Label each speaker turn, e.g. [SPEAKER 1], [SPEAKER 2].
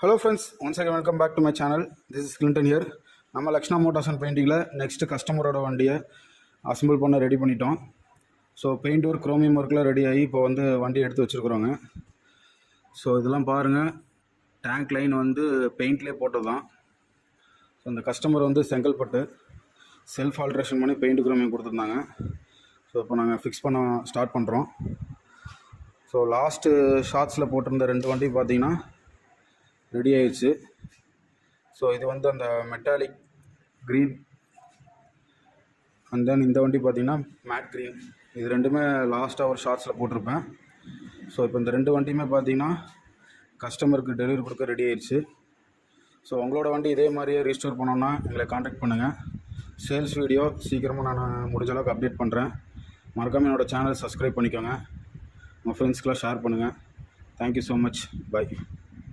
[SPEAKER 1] Hello friends, once again welcome back to my channel. This is Clinton here. நம்ம Lakshna Motors and பெயிண்டிங்கில் next கஸ்டமரோட வண்டியை assemble பண்ண ready பண்ணிட்டோம். So paint work chromium ஒர்க்கில் ready ஆகி இப்போ வந்து வண்டி எடுத்து வச்சுருக்குறோங்க. ஸோ இதெல்லாம் பாருங்கள், டேங்க் லைன் வந்து பெயிண்ட்லேயே போட்டது தான். ஸோ இந்த கஸ்டமர் வந்து செங்கல்பட்டு செல்ஃப் ஆல்ட்ரேஷன் பண்ணி பெயிண்ட் குரோமியம் கொடுத்துருந்தாங்க. ஸோ இப்போ நாங்கள் ஃபிக்ஸ் பண்ண ஸ்டார்ட் பண்ணுறோம். ஸோ லாஸ்ட்டு ஷார்ட்ஸில் போட்டிருந்த 2 வண்டி பார்த்திங்கன்னா ரெடி ஆயிடுச்சு. ஸோ இது வந்து அந்த மெட்டாலிக் க்ரீன் அண்ட் தென் இந்த வண்டி பார்த்திங்கன்னா மேட் க்ரீன். இது ரெண்டுமே லாஸ்ட்டாக ஒரு ஷார்ட்ஸில் போட்டிருப்பேன். ஸோ இப்போ இந்த 2 வண்டியுமே பார்த்திங்கன்னா கஸ்டமருக்கு டெலிவரி கொடுக்க ரெடி ஆயிடுச்சு. ஸோ உங்களோட வண்டி இதே மாதிரியே ரீஸ்டோர் பண்ணோன்னா எங்களை காண்டாக்ட் பண்ணுங்கள். சேல்ஸ் வீடியோ சீக்கிரமாக நான் முடிஞ்ச அளவுக்கு அப்டேட் பண்ணுறேன். மறக்காமல் என்னோடய சேனல் சப்ஸ்கிரைப் பண்ணிக்கோங்க. உங்கள் ஃப்ரெண்ட்ஸ்க்கெலாம் ஷேர் பண்ணுங்கள். Thank you so much. பை.